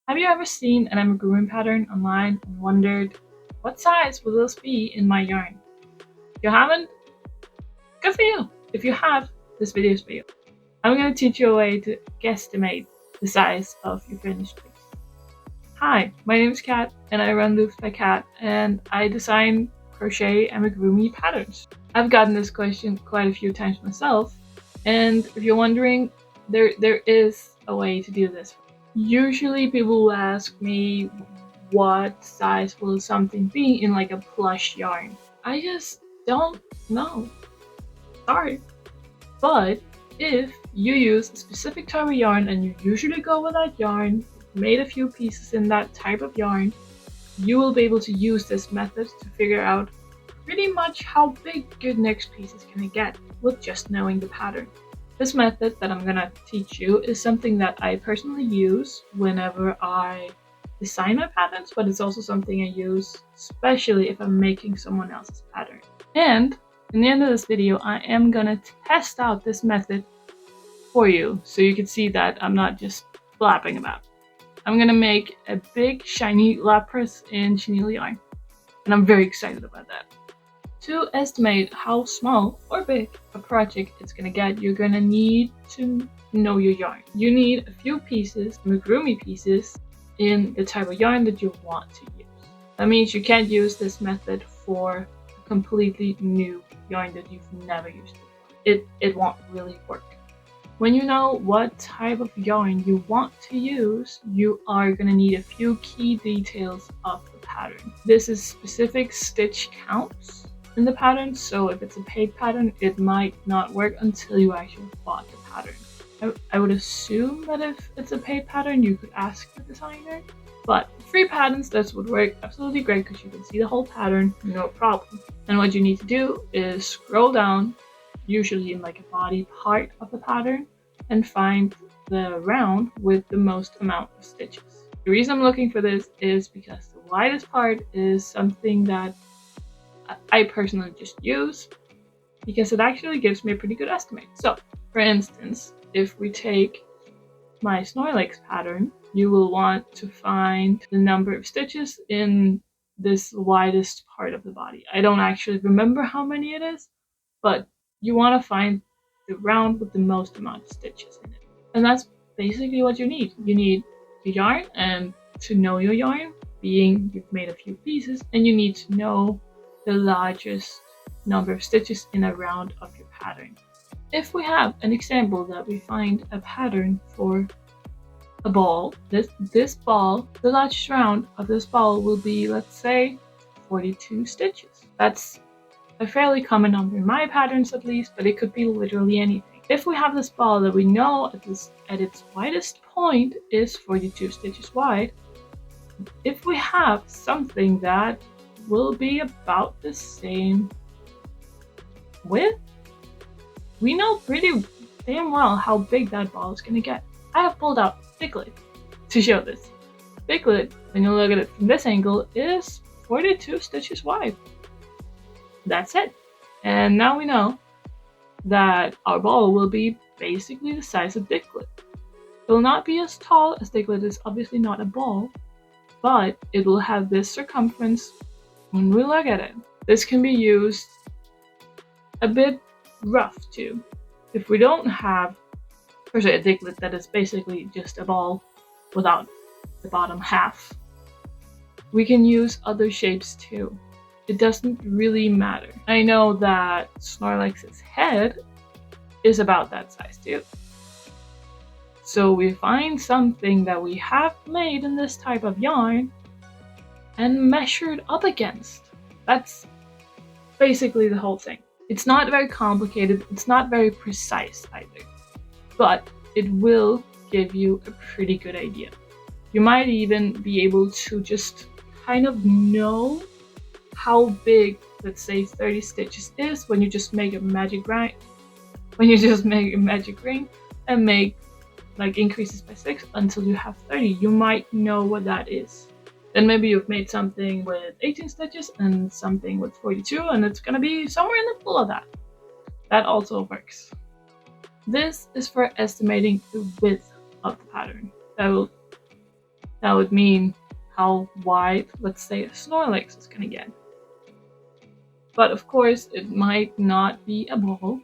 Have you ever seen an amigurumi pattern online and wondered, what size will this be in my yarn? If you haven't, good for you! If you have, this video is for you. I'm going to teach you a way to guesstimate the size of your finished piece. Hi, my name is Kat and I run Loops by Kat and I design crochet amigurumi patterns. I've gotten this question quite a few times myself, and if you're wondering, there is a way to do this. Usually people will ask me, what size will something be in like a plush yarn? I just don't know. Sorry. But if you use a specific type of yarn and you usually go with that yarn, made a few pieces in that type of yarn, you will be able to use this method to figure out pretty much how big your next piece is gonna get with just knowing the pattern. This method that I'm gonna teach you is something that I personally use whenever I design my patterns, but it's also something I use especially if I'm making someone else's pattern. And in the end of this video, I am gonna test out this method for you so you can see that I'm not just blabbing about. I'm gonna make a big shiny Lapras in chenille yarn, and I'm very excited about that. To estimate how small or big a project it's gonna get, you're gonna need to know your yarn. You need a few pieces, amigurumi pieces, in the type of yarn that you want to use. That means you can't use this method for a completely new yarn that you've never used before. It won't really work. When you know what type of yarn you want to use, you are gonna need a few key details of the pattern. This is specific stitch counts in the pattern, so if it's a paid pattern, it might not work until you actually bought the pattern. I would assume that if it's a paid pattern, you could ask the designer, but free patterns, this would work absolutely great because you can see the whole pattern, no problem. And what you need to do is scroll down, usually in like a body part of the pattern, and find the round with the most amount of stitches. The reason I'm looking for this is because the widest part is something that I personally just use because it actually gives me a pretty good estimate. So, for instance, if we take my Snorlax pattern, you will want to find the number of stitches in this widest part of the body. I don't actually remember how many it is, but you want to find the round with the most amount of stitches in it. And that's basically what you need. You need the yarn, and to know your yarn, being you've made a few pieces, and you need to know the largest number of stitches in a round of your pattern. If we have an example that we find a pattern for a ball, this ball, the largest round of this ball will be, let's say, 42 stitches. That's a fairly common number in my patterns at least, but it could be literally anything. If we have this ball that we know at its widest point is 42 stitches wide, if we have something that will be about the same width, we know pretty damn well how big that ball is going to get. I have pulled out Diglett to show this. Diglett, when you look at it from this angle, is 42 stitches wide. That's it. And now we know that our ball will be basically the size of Diglett. It will not be as tall as Diglett is obviously not a ball, but it will have this circumference when we look at it. This can be used a bit rough too. If we don't have, per se, a Diglett that is basically just a ball without the bottom half, we can use other shapes too. It doesn't really matter. I know that Snorlax's head is about that size too. So we find something that we have made in this type of yarn and measured up against. That's basically the whole thing. It's not very complicated, it's not very precise either, but it will give you a pretty good idea. You might even be able to just kind of know how big, let's say, 30 stitches is when you just make a magic ring. When you just make a magic ring and make like increases by 6 until you have 30, you might know what that is. Then maybe you've made something with 18 stitches and something with 42, and it's gonna be somewhere in the middle of that. That also works. This is for estimating the width of the pattern. That That would mean how wide, let's say, a Snorlax is gonna get. But of course, it might not be a ball.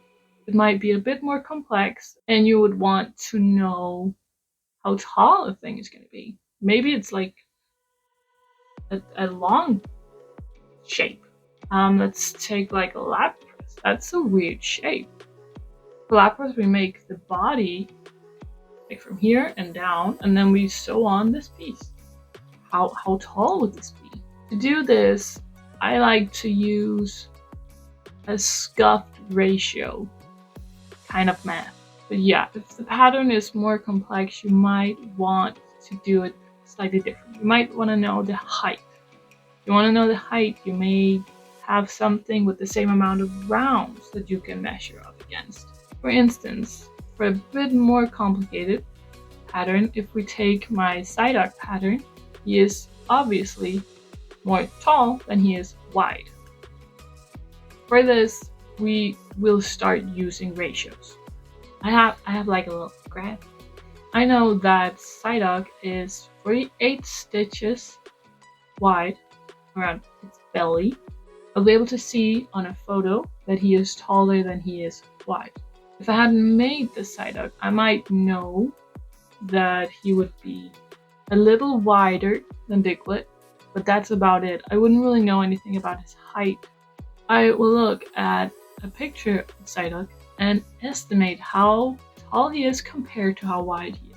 It might be a bit more complex, and you would want to know how tall a thing is gonna be. Maybe it's like a long shape. Let's take like a Lapras. That's a weird shape. For Lapras, we make the body like from here and down, and then we sew on this piece. How tall would this be? To do this, I like to use a scuffed ratio kind of math. But yeah, if the pattern is more complex, you might want to do it slightly different. You might want to know the height. If you want to know the height, you may have something with the same amount of rounds that you can measure up against. For instance, for a bit more complicated pattern, if we take my Psyduck pattern, he is obviously more tall than he is wide. For this, we will start using ratios. I have like a little graph. I know that Psyduck is 48 stitches wide around its belly. I'll be able to see on a photo that he is taller than he is wide. If I hadn't made the Psyduck, I might know that he would be a little wider than Diglett, but that's about it. I wouldn't really know anything about his height. I will look at a picture of Psyduck and estimate how tall he is compared to how wide he is.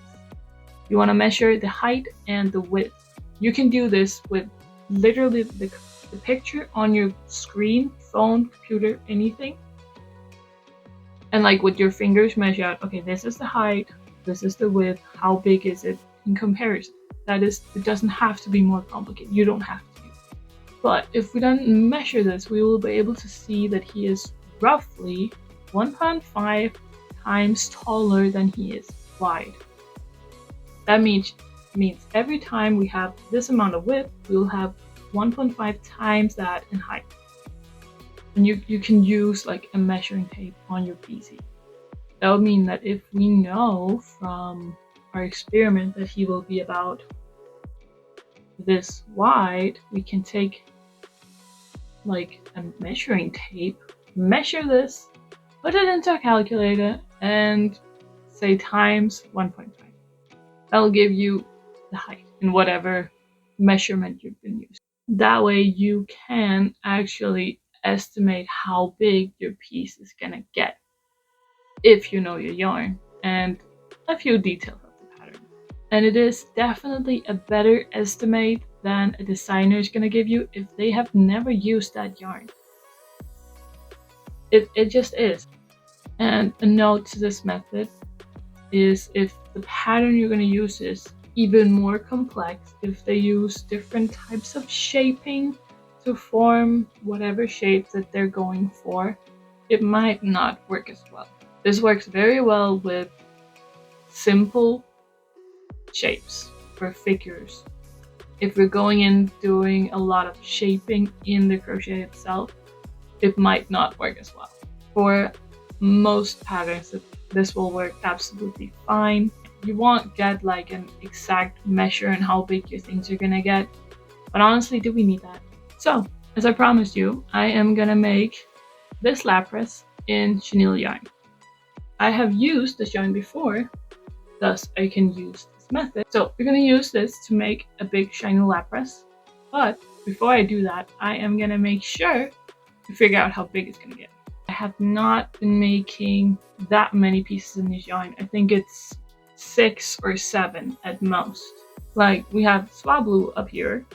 You want to measure the height and the width. You can do this with literally the picture on your screen, phone, computer, anything. And like with your fingers measure out, okay, this is the height, this is the width, how big is it in comparison? It doesn't have to be more complicated. You don't have to. But if we then measure this, we will be able to see that he is roughly 1.5 times taller than he is wide. That means every time we have this amount of width, we will have 1.5 times that in height. And you can use like a measuring tape on your PC. That would mean that if we know from our experiment that he will be about this wide, we can take like a measuring tape, measure this, put it into a calculator, and say times 1.5. That'll give you the height in whatever measurement you've been using. That way you can actually estimate how big your piece is gonna get if you know your yarn and a few details of the pattern. And it is definitely a better estimate than a designer is gonna give you if they have never used that yarn. It just is. And a note to this method is if the pattern you're gonna use is even more complex, if they use different types of shaping to form whatever shape that they're going for, it might not work as well. This works very well with simple shapes for figures. If we're going in doing a lot of shaping in the crochet itself, it might not work as well. For most patterns, this will work absolutely fine. You won't get like an exact measure on how big your things are gonna get, but honestly, do we need that? So, as I promised you, I am gonna make this Lapras in chenille yarn. I have used this yarn before, thus I can use this method. So we're gonna use this to make a big shiny Lapras, but before I do that, I am gonna make sure to figure out how big it's gonna get. I have not been making that many pieces in this yarn. I think it's 6 or 7 at most. Like we have Swablu up here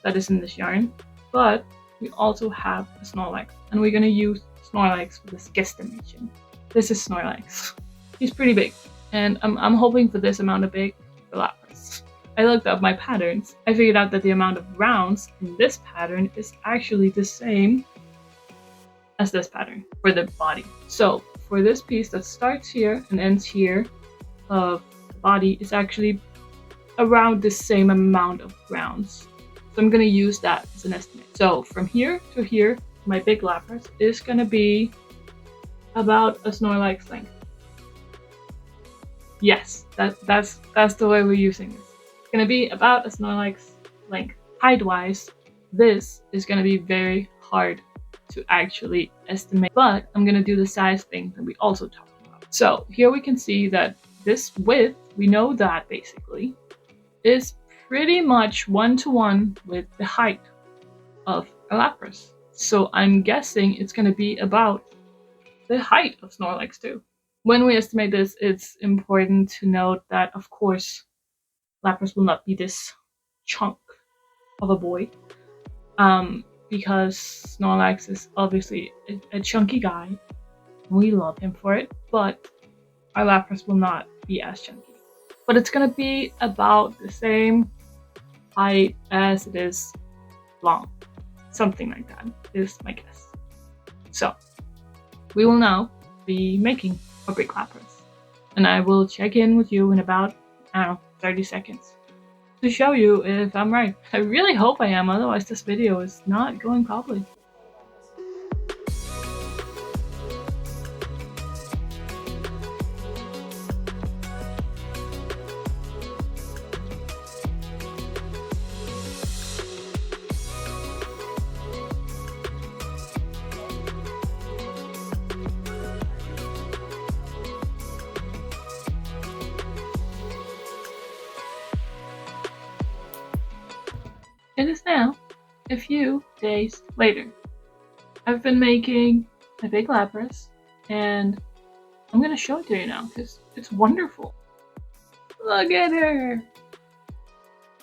that is in this yarn, but we also have a Snorlax, and we're gonna use Snorlax for this guesstimation. This is Snorlax. He's pretty big, and I'm hoping for this amount of big for Lapras. I looked up my patterns. I figured out that the amount of rounds in this pattern is actually the same as this pattern for the body. So for this piece that starts here and ends here of the body is actually around the same amount of rounds. So I'm gonna use that as an estimate. So from here to here, my big Lapras is gonna be about a Snorlax length. Yes, that's the way we're using this. going to be about a Snorlax length. Height-wise, this is going to be very hard to actually estimate, but I'm going to do the size thing that we also talked about. So here we can see that this width, we know that basically, is pretty much 1-to-1 with the height of a Lapras. So I'm guessing it's going to be about the height of Snorlax too. When we estimate this, it's important to note that, of course, Lapras will not be this chunk of a boy, because Snorlax is obviously a chunky guy. We love him for it, but our Lapras will not be as chunky. But it's gonna be about the same height as it is long. Something like that is my guess. So, we will now be making a big Lapras. And I will check in with you in about, 30 seconds to show you if I'm right. I really hope I am, otherwise this video is not going properly. It is now a few days later. I've been making a big Lapras, and I'm gonna show it to you now because it's wonderful. Look at her!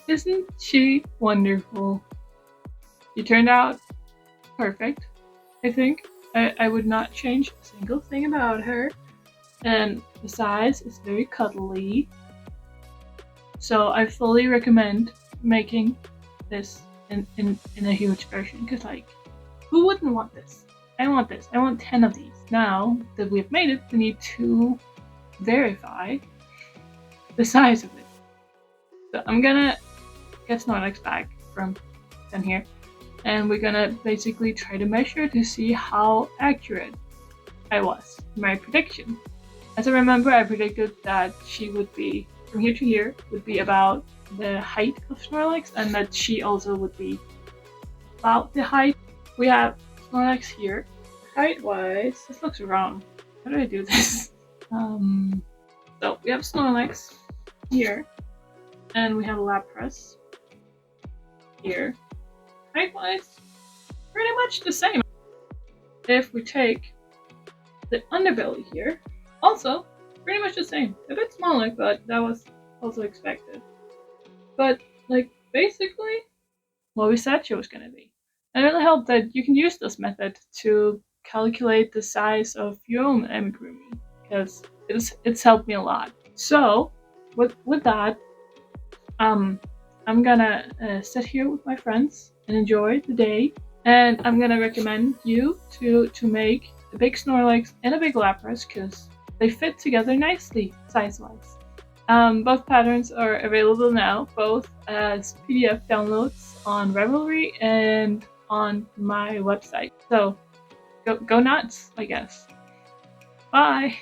Isn't she wonderful? She turned out perfect, I think. I would not change a single thing about her. And the size is very cuddly. So I fully recommend making this in a huge version, because like, who wouldn't want this? I want this. I want 10 of these. Now that we've made it, we need to verify the size of it. So I'm gonna get Snorlax back from down here, and we're gonna basically try to measure to see how accurate I was in my prediction. As I remember, I predicted that she would be, from here to here, would be about the height of Snorlax, and that she also would be about the height. We have Snorlax here. Height-wise, this looks wrong. How do I do this? So we have Snorlax here, and we have Lapras here. Height-wise, pretty much the same. If we take the underbelly here, also pretty much the same. A bit smaller, but that was also expected. But like, basically what we said she was gonna be. And it really helped that you can use this method to calculate the size of your own amigurumi, because it's helped me a lot. So with that, I'm gonna sit here with my friends and enjoy the day, and I'm gonna recommend you to make a big Snorlax and a big Lapras, because they fit together nicely size-wise. Both patterns are available now, both as PDF downloads on Ravelry and on my website. So go nuts, I guess. Bye!